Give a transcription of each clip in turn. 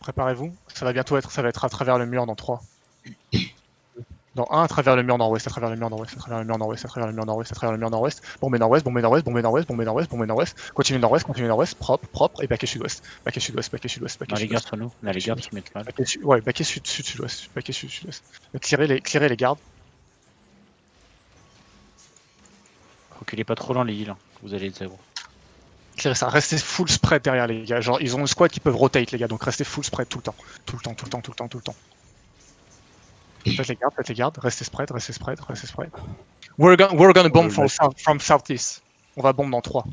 Préparez-vous, ça va bientôt être, ça va être à travers le mur dans 3. Dans 1, à travers le mur nord-ouest, à travers le mur nord-ouest, à travers le mur nord-ouest, à travers le mur nord-ouest, à travers le mur nord-ouest, bombé nord-ouest, bombé nord-ouest, bombé nord-ouest, bombé nord-ouest, bombé nord-ouest, continue nord-ouest, propre, propre, et baquet sud-ouest, baquet sud-ouest, baquet sud-ouest, baquet Non, les gardes sud-ouest, sur nous. On a les gardes qui mettent mal. ouais, baquet sud-sud-ouest, baquet sud-sud-ouest. Clearez les gardes. Reculez pas trop dans les heals, vous allez être zéro. Clearez ça, restez full spread derrière les gars, genre ils ont une squad qui peuvent rotate les gars, donc restez full spread tout le temps, tout le temps, tout le temps, tout le temps, tout le temps. Faites les gardes, restez spread, restez spread, restez spread. We're gonna bomb from southeast. On va bomb dans 3.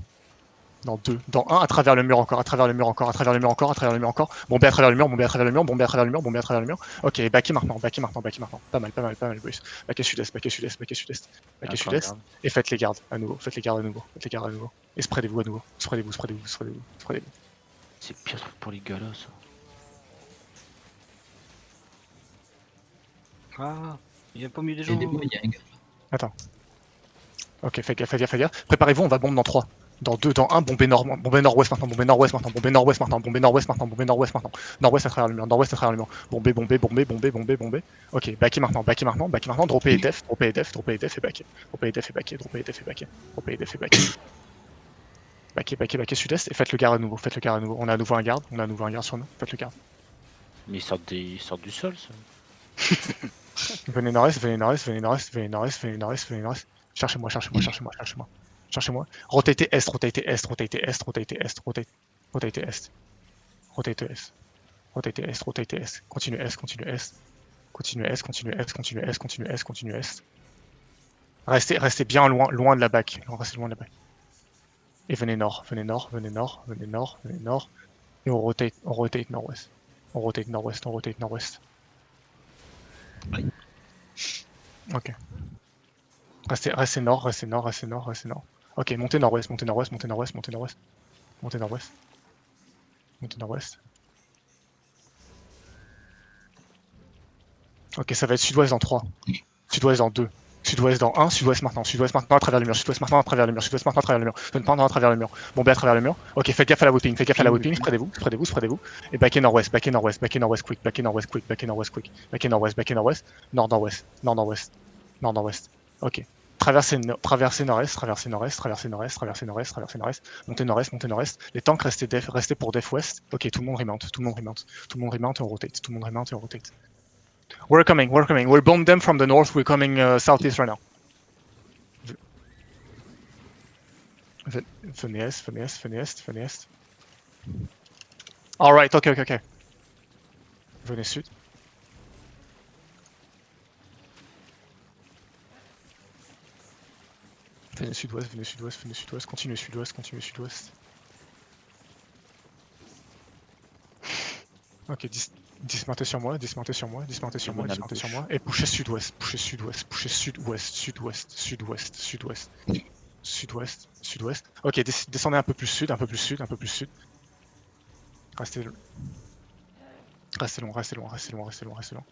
Dans 2, dans 1, à travers le mur encore, à travers le mur encore, à travers le mur encore, à travers le mur encore. Bombé à travers le mur, bombé à travers le mur, bombé à travers le mur, bombé à travers le mur. Ok, backé maintenant, backé maintenant, backé maintenant. Pas mal, pas mal, pas mal, boys. Backé sud-est, backé sud-est, backé sud-est, backé sud-est. Et faites les gardes à nouveau, faites les gardes à nouveau, faites les gardes à nouveau. Et spreadez-vous à nouveau, spreadez-vous, spreadez-vous, spreadez-vous, spreadez-vous. C'est le pire truc pour les gars là, ça. Ah, il y a pas mis des gens. Attends. Ok, faites gaffe, faites gaffe, faites gaffe. Préparez-vous, on va bomber dans 3. Dans 2, dans 1, bombé nord-ouest maintenant, bombé nord-ouest maintenant, bombé nord-ouest maintenant, bombé nord-ouest maintenant, bombé nord-ouest maintenant. Nord-ouest à travers le mur, nord-ouest à travers le mur. Bombé, bombé, bombé, bombé, bombé, bombé. Ok, backé maintenant, backé maintenant, backé maintenant. Droppez les def, droppez les def, droppez les def et backé. Droppez les def et backé, droppez les def et backé. Droppez les def et backé. Backé, backé, backé sud-est et faites le garde à nouveau, faites le garde à nouveau. On a à nouveau un garde, on a à nouveau un garde sur nous, faites le garde. Mais ils sortent du sol, ça. Venez nord-est, venez nord-est, venez nord-est, venez nord-est, venez nord-est, venez nord-est. Cherchez-moi, cherchez-moi, cherchez-moi, cherchez-moi. Cherchez-moi. Rotatez est, rotatez est, rotatez est, rotatez est, rotatez est. Rotatez est. Rotatez est, rotatez est. Continue est, continue est. Continue est, continue est, continue est, continue est, continue est. Restez bien loin de la back. Restez loin de la back. Et venez nord, venez nord, venez nord, venez nord, venez nord. Et on rotate nord-ouest. On rotate nord-ouest, on rotate nord-ouest. Ok. Restez nord, restez nord, restez nord, restez nord. Ok, montez nord-ouest, montez nord-ouest, montez nord-ouest, montez nord-ouest. Montez nord-ouest. Montez nord-ouest. Ok, ça va être sud-ouest dans 3. Sud-ouest dans 2. Sud-ouest dans 1, sud-ouest maintenant à travers le mur, sud-ouest maintenant à travers le mur, sud-ouest maintenant à travers le mur, maintenant à travers le mur, bombé à travers le mur. Ok, faites gaffe à la whipping, faites gaffe à la whipping, spreadez-vous, spreadez-vous, spreadez-vous. Et backez nord-ouest, backez nord-ouest, backez nord-ouest quick, backez nord-ouest quick, backez nord-ouest quick, backez nord-ouest, backez nord-ouest, nord-nord-ouest, nord-nord-ouest, nord-nord-ouest. Ok. Traversez nord-est, traversez nord-est, traversez nord-est, traversez nord-est, traversez nord-est, montez nord-est, montez nord-est. Les tanks restez pour def west. Ok, tout le monde remount, tout le monde remount, tout le monde remount et on rotate, tout le monde remount et on rotate. We're coming, we're coming. We'll bomb them from the north. We're coming southeast right now. Venez est, venez est, venez est, venez est. Alright, ok, ok, ok. Venez sud. Venez sud-ouest, venez sud-ouest, venez sud-ouest. Continuez sud-ouest, continuez sud-ouest. Ok, dismontez sur moi, dismontez sur moi, dismontez sur moi, dismontez sur moi. Et poussez sud-ouest, poussez sud-ouest, poussez sud-ouest, sud-ouest, sud-ouest, sud-ouest. Sud-ouest, sud-ouest. Ok, descendez un peu plus sud, un peu plus sud, un peu plus sud. Restez long. Restez long, restez long, restez long, restez long, restez long.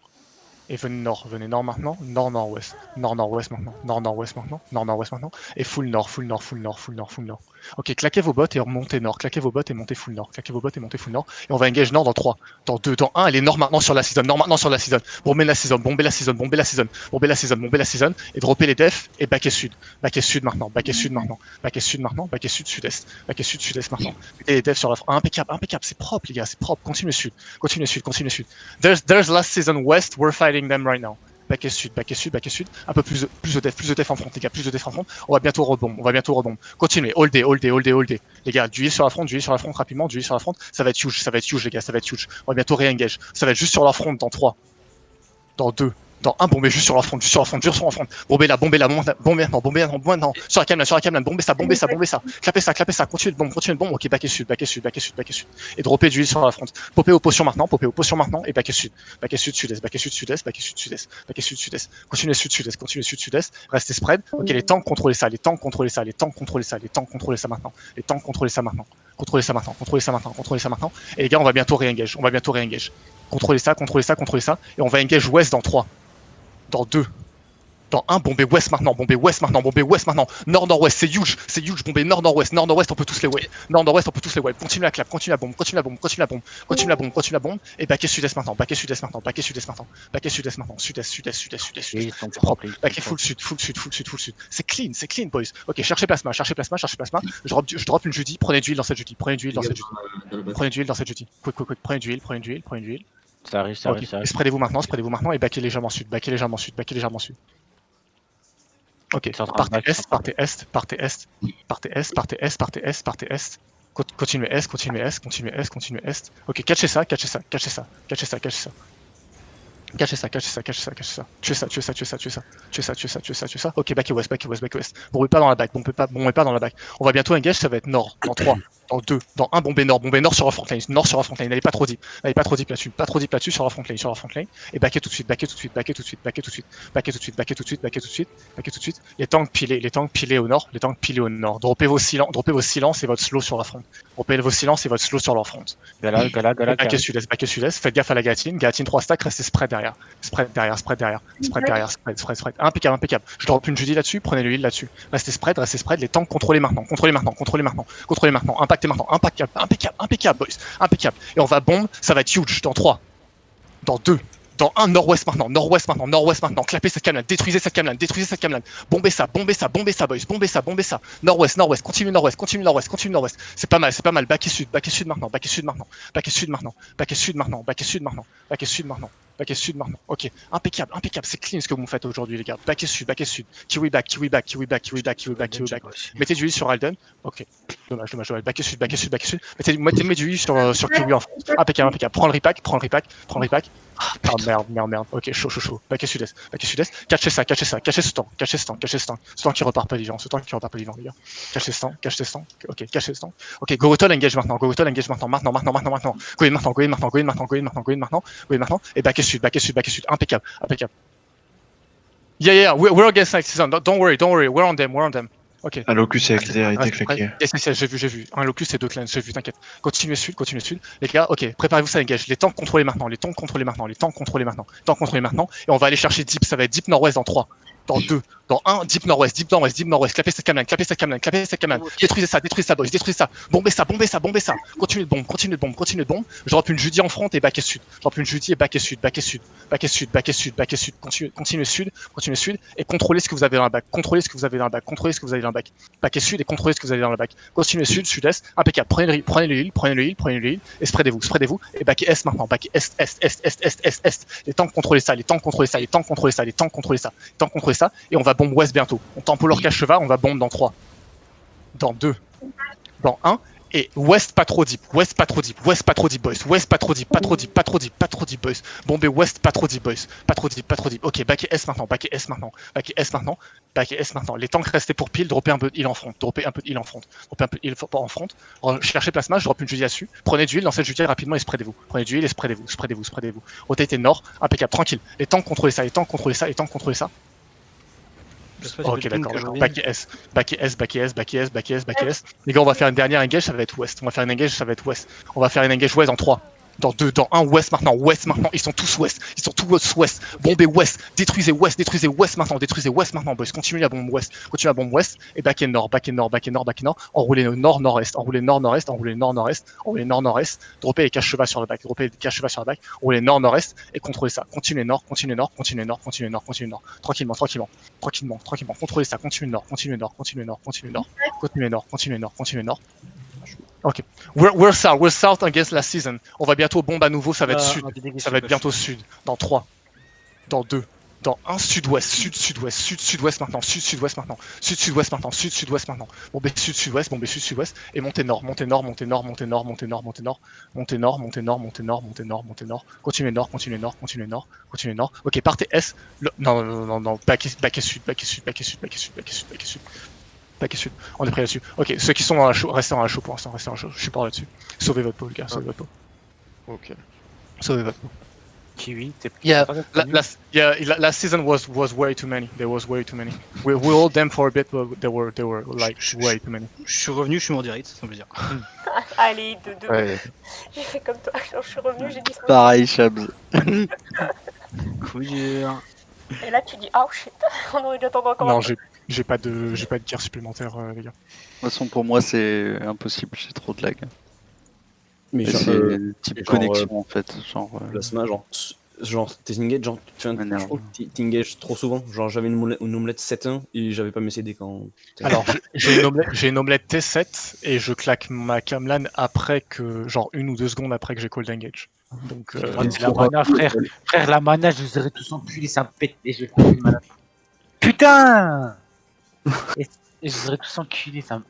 Et venez nord maintenant, nord-nord-ouest, nord-nord-ouest maintenant, nord-nord-ouest maintenant, nord-nord-ouest maintenant, et full nord, full nord, full nord, full nord, full nord. Ok, claquez vos bottes et remontez nord, claquez vos bottes et montez full nord, claquez vos bottes et montez full nord, et on va engage nord dans 3, dans 2, dans 1, elle est nord maintenant sur la season, nord maintenant sur la season, bombez la season, bombez la season, bombez la season, bombez la season, bombez la season, et dropper les defs, et backer sud maintenant, backer sud maintenant, backer sud maintenant, backer sud, sud-est, backer sud, sud-est maintenant, mettez les defs sur la impeccable, impeccable, c'est propre les gars, c'est propre, continuez sud, continuez sud, continuez sud. There's last season west, we're fighting them right now. Back sud, back sud, back sud. Un peu plus de def en front, les gars, plus de def en front. On va bientôt rebomb, on va bientôt rebomb. Continuez, all day, all day, all day, all day. Les gars, du sur la front, rapidement, du sur la front. Ça va être huge, les gars, ça va être huge. On va bientôt re-engage. Ça va être juste sur la front dans 3, dans 2, dans 1, bombez juste sur la front, juste sur la front, juste sur la front. Bombez là, bombez maintenant. Sur la camelane, bombez ça, Clapez ça, continuez de bombe. Ok, back sud. Et droppez d'huile sur la front. Popez aux potions maintenant, et back sud. Back sud, sud-est, back sud, sud-est, back sud, sud-est, back sud, sud-est. Continuez sud, sud-est, continuez sud, sud-est. Restez spread. Ok, les tanks, contrôlez ça, les tanks, contrôlez ça maintenant. Contrôlez ça maintenant. Et les gars, on va bientôt re-engage. Contrôlez ça, et on va engage ouest dans 3, dans 2, Dans 1, bombez ouest maintenant, bombez ouest maintenant, bombez ouest maintenant. Nord-nord-ouest, c'est huge, bombez nord-nord-ouest, nord-nord-ouest, on peut tous les wave. Nord-nord-ouest, on peut tous les wave. Continue la clap, continue la bombe, continue la bombe, continue la bombe, continue la bombe, continue la bombe. Et baquet sud-est maintenant, baquet sud-est maintenant, baquet sud-est maintenant, baquet sud-est maintenant, sud-est, sud-est, sud-est, sud-est, sud-est. C'est propre. Baquet full sud, full sud, full sud, full sud. C'est clean, boys. Ok, cherchez plasma, cherchez plasma, cherchez plasma. Je drop une Judy, prenez du heal dans cette Judy, prenez du heal dans cette Judy. Prenez du heal dans cette Judy. Quick, prenez du heal, prenez du heal, prenez du heal. Ça arrive, ça arrive, ça arrive. Spreadez-vous maintenant et baquez légèrement sud, baquez légèrement sud, baquez légèrement sud. Ok, partez est, partez est, partez est, partez est, partez est, partez est, partez est. Continuez est, continuez est, continuez est, continuez est. Ok, catchez ça, catchez ça, catchez ça, catchez ça, catchez ça. Cachez ça, cachez ça, cachez ça, cachez ça. Tuez ça, tuez ça, tuez ça, tuez ça. Tuez ça, tuez ça, tuez ça, tuez ça. Ok, back et west, back et west, back et west. Bombez pas dans la back, bombez pas dans la back. On va bientôt engage, ça va être nord. Dans 3, dans 2, dans 1, bombez nord sur la front lane. Nord sur la front lane. N'allez pas trop deep. N'allez pas trop deep là-dessus. Pas trop deep là-dessus sur la front lane, sur la front lane. Et backez tout de suite, backez tout de suite, backez tout de suite, backez tout de suite. Backez tout de suite, backez tout de suite, backez tout de suite, backez tout de suite. Les tanks pilés au nord, les tanks pilés au nord. Droppez vos silences et votre slow sur la front. Droppez vos silences et votre slow sur leur front. Gala. Backez sud-est, backez sud-est. Faites gaffe à la Gatine. Gatine 3 stacks, restez spread derrière. Spread derrière, spread. Impeccable. Je drop une Judy là-dessus, prenez le heal là-dessus. Restez spread, les tanks, contrôlez maintenant. Impactez maintenant. Impeccable, boys. Impeccable. Et on va bombe, ça va être huge dans 3, dans 2, dans 1, nord-ouest maintenant. Clapez cette camelane, détruisez cette camelane. Bombez ça, boys. Bombez ça. Nord-ouest. Continue nord-ouest. C'est pas mal. Backez sud maintenant. Ok, impeccable. C'est clean ce que vous faites aujourd'hui, les gars. Backez sud. Kiwi back. Mettez du heal sur Alden. Ok, dommage. Backez sud. Mettez du heal sur Kiwi en front. Impeccable. Prends le repack. Ah merde. Ok, chaud. Backez sud-est. Cachez ce temps. Ce temps qui repart pas vivant, les gars. Cachez ce temps. Ok, cachez ce temps. Ok, go engage maintenant. Maintenant. Go in maintenant. Et backez sud. Impeccable. Yeah. We're against next season. Don't worry. We're on them. Ok. Un locus avec les a été claqué. Yes, j'ai vu. Un locus et 2 clans, j'ai vu, t'inquiète. Continuez sud. Les gars, ok, préparez-vous, ça engage. Les tanks contrôlés maintenant. Et on va aller chercher deep, ça va être deep nord-ouest dans 3, dans 2, dans 1, deep nord-ouest. Clapez cette camelane. Détruisez ça, boys, Bombez ça. Continuez de bombe. Je drop une Judy en front et backez sud. Backez sud. Continuez sud. Et contrôlez ce que vous avez dans la back. Backez sud et contrôlez ce que vous avez dans la back. Continuez sud-est. Impeccable. Prenez le heal. Et spreadez-vous. Et backez est maintenant. Backez est. Les tanks contrôlez ça. Et on va bombe ouest bientôt. On tempo leur cache-cheval, on va bombe dans 3, dans 2, dans 1. Et ouest pas trop deep, boys. West pas trop deep, boys. Bombez ouest pas trop deep, boys. Pas trop deep. Ok, backez S maintenant. Les tanks restés pour pile, droppez un peu de heal en front. Cherchez plasma, je drop une Judy dessus. Prenez du heal dans cette Judy rapidement et spreadez-vous. Spreadez-vous. Rotatez nord, impeccable, tranquille. Les tanks contrôlez ça. Ok, d'accord. Back S. Les gars, on va faire une dernière engage, ça va être ouest. On va faire une engage ouest en 3. Dans 2, dans 1, ouest maintenant. Ils sont tous ouest. Bombez ouest. Détruisez ouest maintenant, boys. Continuez la bombe ouest. Et back et nord. Enroulez nord-nord-est. Droppez les cache-cheval sur le back. Enroulez nord-nord-est. Et contrôlez ça. Continuez nord. Tranquillement. Contrôlez ça. Continuez nord. Ok. We're south against last season. On va bientôt bombe à nouveau, ça va être sud. Ça va être bientôt sud. Dans 3, dans 2, dans 1, sud-ouest maintenant. Sud-sud-ouest maintenant. Bombez sud-sud-ouest. Et montez nord. Continuez nord. Ok, partez S. Non. Backez sud. On est prêt là-dessus. Ok, ceux qui sont dans la show, restez dans la show pour l'instant. Je suis pas là-dessus. Sauvez votre peau, les gars. Ok. Sauvez votre peau. Kiwi, t'es Last season was way too many. There was way too many. We hold them for a bit, but there were like way too many. Je suis revenu, je suis mort direct, ça veut dire. Allez, deux. Ouais. J'ai fait comme toi, quand je suis revenue, j'ai dit ça. Pareil, Chabs. Couillure. Et là, tu dis, oh shit, on aurait dû attendre encore Non, un peu. j'ai pas de gear supplémentaire, les gars. De toute façon, pour moi, c'est impossible, j'ai trop de lag. Mais Et genre, c'est type genre, connexion en fait. Genre, plasma, genre t'es engage, genre, je Énerve. trouve que t'engages trop souvent. Genre, j'avais une omelette 7-1 et j'avais pas mes CD quand. Alors, j'ai une omelette T7 et je claque ma Camlan après que, genre 1 ou 2 secondes après que j'ai cold engage. Donc, La mana, frère, la mana, je les aurais tous enculés, ça me pète et je vais prendre une mana. Putain et je les aurais tous enculés, ça me